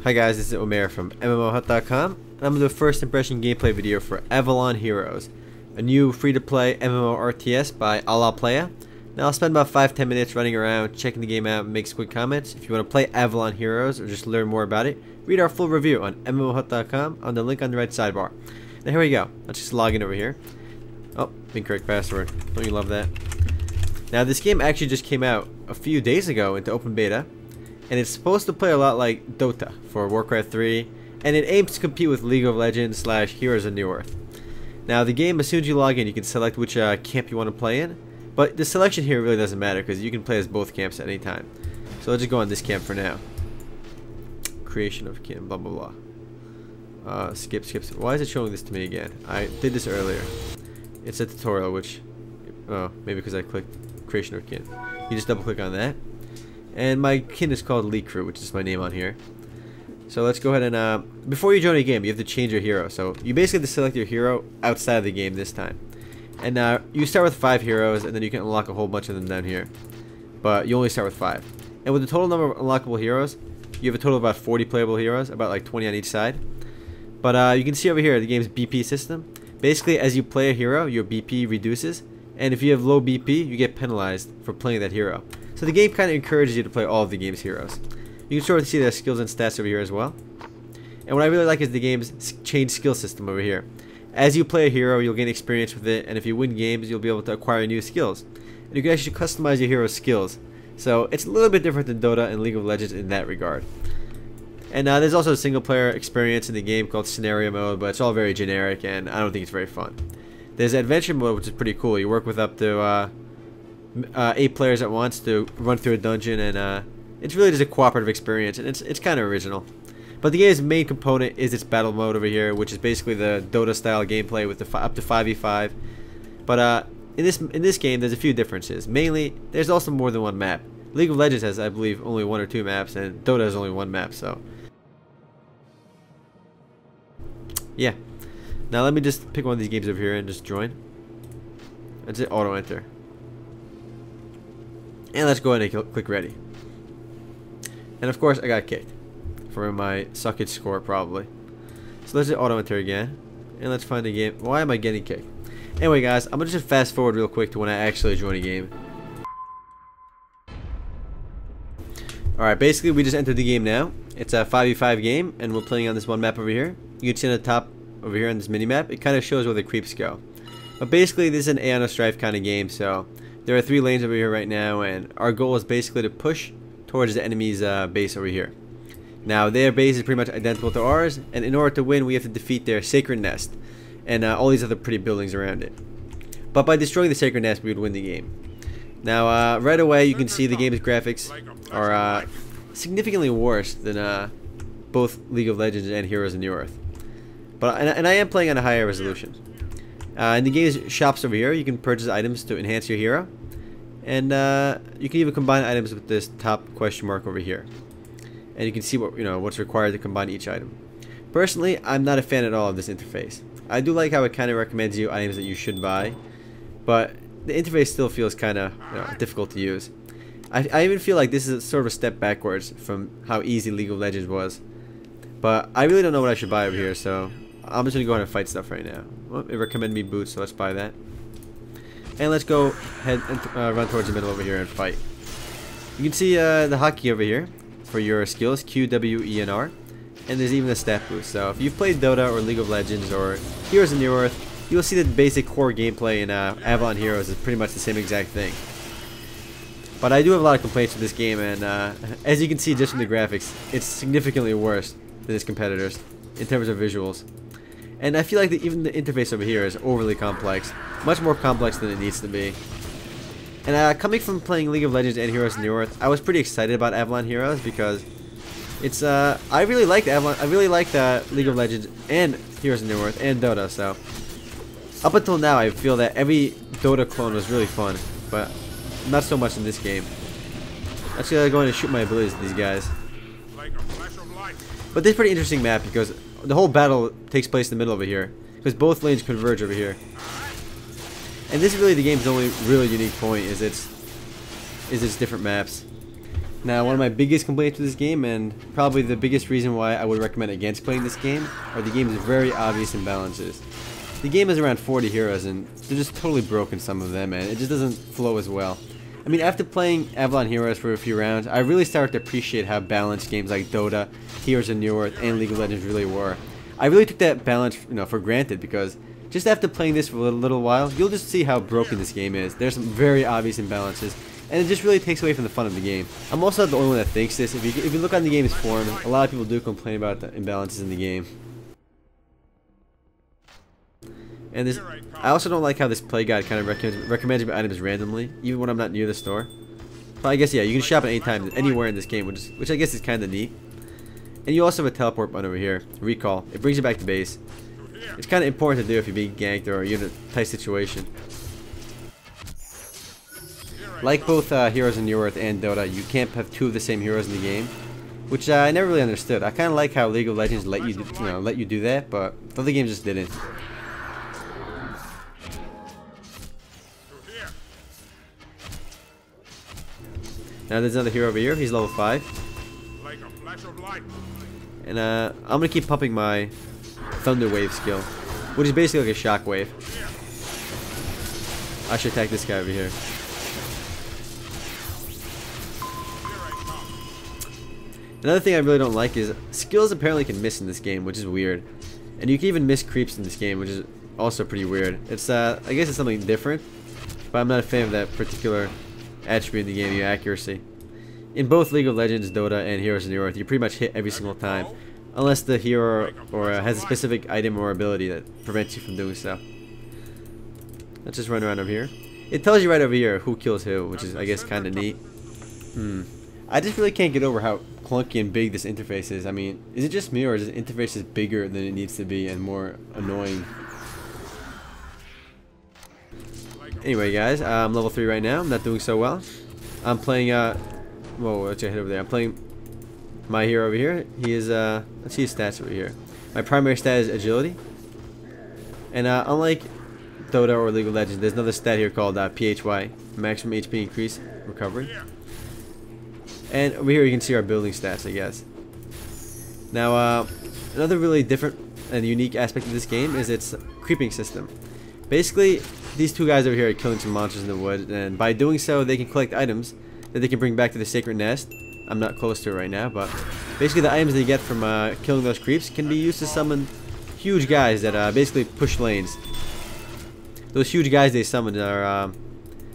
Hi guys, this is Omer from MMOHut.com, and I'm going to do a first impression gameplay video for Avalon Heroes, a new free-to-play MMORTS by Avalon. Now I'll spend about 5-10 minutes running around, checking the game out, and make some quick comments. If you want to play Avalon Heroes or just learn more about it, read our full review on MMOHut.com on the link on the right sidebar. Now here we go. Let's just log in over here. Oh, incorrect password. Don't you love that? Now this game actually just came out a few days ago into open beta, and it's supposed to play a lot like Dota for Warcraft 3, and it aims to compete with League of Legends / Heroes of New Earth. Now the game, as soon as you log in, you can select which camp you want to play in, but the selection here really doesn't matter because you can play as both camps at any time. So let's just go on this camp for now. Creation of camp, blah blah blah. Skip. Why is it showing this to me again? I did this earlier. It's a tutorial, which, oh, maybe because I clicked creation of kin. You just double click on that. And my kin is called Lee Crew, which is my name on here. So let's go ahead and, before you join a game, you have to change your hero. So you basically have to select your hero outside of the game this time. And you start with 5 heroes, and then you can unlock a whole bunch of them down here. But you only start with 5. And with the total number of unlockable heroes, you have a total of about 40 playable heroes, about like 20 on each side. But you can see over here the game's BP system. Basically, as you play a hero, your BP reduces. And if you have low BP, you get penalized for playing that hero. So the game kind of encourages you to play all of the game's heroes. You can sort of see their skills and stats over here as well. And what I really like is the game's change skill system over here. As you play a hero, you'll gain experience with it, and if you win games, you'll be able to acquire new skills. And you can actually customize your hero's skills. So it's a little bit different than Dota and League of Legends in that regard. And there's also a single player experience in the game called Scenario Mode, but it's all very generic, and I don't think it's very fun. There's Adventure Mode, which is pretty cool. You work with up to 8 players at once to run through a dungeon, and it's really just a cooperative experience, and it's kind of original. But the game's main component is its battle mode over here, which is basically the Dota style gameplay with the up to 5v5. But in this game, there's a few differences. Mainly, there's also more than one map. League of Legends has, I believe, only 1 or 2 maps, and Dota has only 1 map. So yeah. Now let me just pick one of these games over here and just join. That's it, auto enter. And let's go ahead and click ready. And of course I got kicked for my suckage score probably. So let's just auto enter again. And let's find a game. Why am I getting kicked? Anyway guys, I'm going to just fast forward real quick to when I actually join a game. Alright, basically we just entered the game now. It's a 5v5 game, and we're playing on this one map over here. You can see on the top over here on this mini-map, it kind of shows where the creeps go. But basically this is an Aeon of Strife kind of game, so there are 3 lanes over here right now, and our goal is basically to push towards the enemy's base over here. Now their base is pretty much identical to ours, and in order to win we have to defeat their Sacred Nest and all these other pretty buildings around it. But by destroying the Sacred Nest we would win the game. Now right away you can see the game's graphics are significantly worse than both League of Legends and Heroes of New Earth. But and I am playing on a higher resolution. In the game's shops over here, you can purchase items to enhance your hero, and you can even combine items with this top question mark over here. And you can see what's required to combine each item. Personally, I'm not a fan at all of this interface. I do like how it kind of recommends you items that you should buy, but the interface still feels kind of difficult to use. I even feel like this is sort of a step backwards from how easy League of Legends was. But I really don't know what I should buy over here, so I'm just going to go ahead and fight stuff right now. Well, it recommended me boots, so let's buy that. And let's go ahead and run towards the middle over here and fight. You can see the hotkey over here for your skills, Q, W, E, and R. And there's even a stat boost. So if you've played Dota or League of Legends or Heroes of New Earth, you'll see that the basic core gameplay in Avalon Heroes is pretty much the same exact thing. But I do have a lot of complaints with this game, and as you can see just from the graphics, it's significantly worse than its competitors in terms of visuals. And I feel like even the interface over here is overly complex, much more complex than it needs to be. And coming from playing League of Legends and Heroes of New Earth, I was pretty excited about Avalon Heroes because it's I really liked Avalon. I really liked League of Legends and Heroes of New Earth and Dota. So up until now, I feel that every Dota clone was really fun, but not so much in this game. Actually, I'm going to shoot my abilities at these guys. But this is a pretty interesting map because the whole battle takes place in the middle over here, because both lanes converge over here. And this is really the game's only really unique point, is its different maps. Now, one of my biggest complaints with this game, and probably the biggest reason why I would recommend against playing this game, are the game's very obvious imbalances. The game has around 40 heroes, and they're just totally broken, some of them, and it just doesn't flow as well. I mean, after playing Avalon Heroes for a few rounds, I really started to appreciate how balanced games like Dota, Heroes of New Earth, and League of Legends really were. I really took that balance, for granted, because just after playing this for a little while, you'll just see how broken this game is. There's some very obvious imbalances, and it just really takes away from the fun of the game. I'm also not the only one that thinks this. If you look on the game's forum, a lot of people do complain about the imbalances in the game. And this, I also don't like how this play guide kind of recommends me items randomly, even when I'm not near the store. But I guess, yeah, you can shop at any time, anywhere in this game, which I guess is kind of neat. And you also have a teleport button over here, recall. It brings you back to base. It's kind of important to do if you're being ganked or you're in a tight situation. Like both Heroes of New Earth and Dota, you can't have two of the same heroes in the game, which I never really understood. I kind of like how League of Legends let you do that, but the other games just didn't. Now there's another hero over here. He's level 5. Like a flash of light. And I'm gonna keep pumping my Thunder Wave skill, which is basically like a shock wave. I should attack this guy over here. Another thing I really don't like is skills apparently can miss in this game, which is weird. And you can even miss creeps in this game, which is also pretty weird. It's I guess it's something different, but I'm not a fan of that particular attribute in the game, the accuracy. In both League of Legends, Dota, and Heroes of New Earth, you pretty much hit every single time, unless the hero has a specific item or ability that prevents you from doing so. Let's just run around over here. It tells you right over here who kills who, which is, I guess, kind of neat. I just really can't get over how clunky and big this interface is. I mean, is it just me, or is this interface just bigger than it needs to be and more annoying? Anyway, guys, I'm level 3 right now. I'm not doing so well. I'm playing, whoa, let's head over there. I'm playing my hero over here. He is, let's see his stats over here. My primary stat is agility. And, unlike Dota or League of Legends, there's another stat here called, PHY, maximum HP increase recovery. And over here you can see our building stats, I guess. Now, another really different and unique aspect of this game is its creeping system. Basically, these two guys over here are killing some monsters in the woods, and by doing so, they can collect items that they can bring back to the sacred nest. I'm not close to it right now, but basically the items they get from killing those creeps can be used to summon huge guys that basically push lanes. Those huge guys they summon are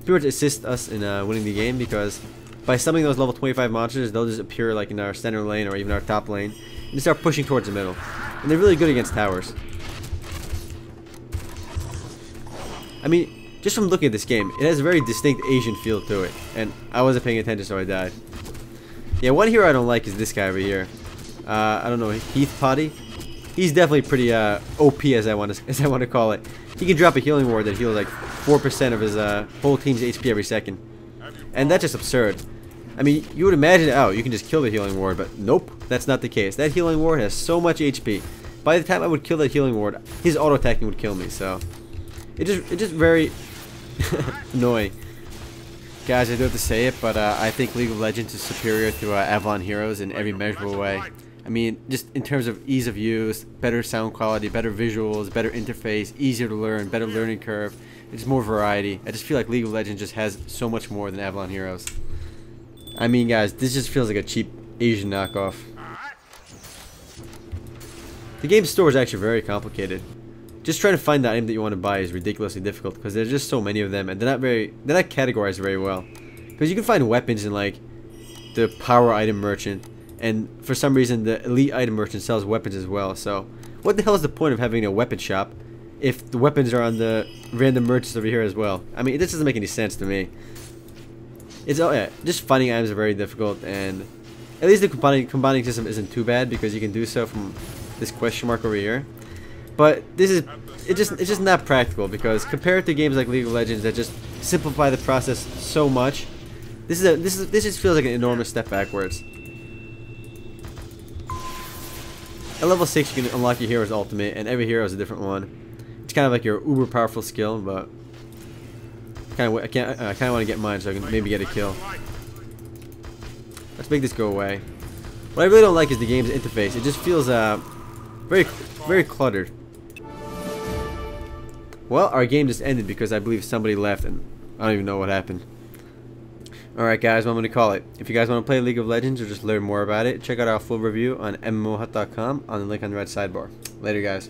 pretty much assist us in winning the game, because by summoning those level 25 monsters, they'll just appear like in our center lane or even our top lane and start pushing towards the middle. And they're really good against towers. I mean, just from looking at this game, it has a very distinct Asian feel to it, and I wasn't paying attention, so I died. Yeah, one hero I don't like is this guy over here. I don't know, Heath Potty. He's definitely pretty OP, as I want to call it. He can drop a healing ward that heals like 4% of his whole team's HP every second, and that's just absurd. I mean, you would imagine, oh, you can just kill the healing ward, but nope, that's not the case. That healing ward has so much HP. By the time I would kill that healing ward, his auto attacking would kill me. So it's just very annoying. Guys, I do have to say it, but I think League of Legends is superior to Avalon Heroes in every measurable way. I mean, just in terms of ease of use, better sound quality, better visuals, better interface, easier to learn, better learning curve. It's more variety. I just feel like League of Legends just has so much more than Avalon Heroes. I mean, guys, this just feels like a cheap Asian knockoff. The game's store is actually very complicated. Just trying to find the item that you want to buy is ridiculously difficult because there's just so many of them, and they're not categorized very well. Because you can find weapons in like the power item merchant, and for some reason the elite item merchant sells weapons as well. So what the hell is the point of having a weapon shop if the weapons are on the random merchants over here as well? I mean, this doesn't make any sense to me. It's just finding items are very difficult, and at least the combining system isn't too bad because you can do so from this question mark over here. But it's just not practical because compared to games like League of Legends that just simplify the process so much, this just feels like an enormous step backwards. At level 6 you can unlock your hero's ultimate, and every hero is a different one. It's kind of like your uber powerful skill, but I kind of want to get mine so I can maybe get a kill. Let's make this go away. What I really don't like is the game's interface. It just feels very cluttered. Well, our game just ended because I believe somebody left and I don't even know what happened. Alright guys, what I'm going to call it. If you guys want to play League of Legends or just learn more about it, check out our full review on MMOHut.com on the link on the right sidebar. Later guys.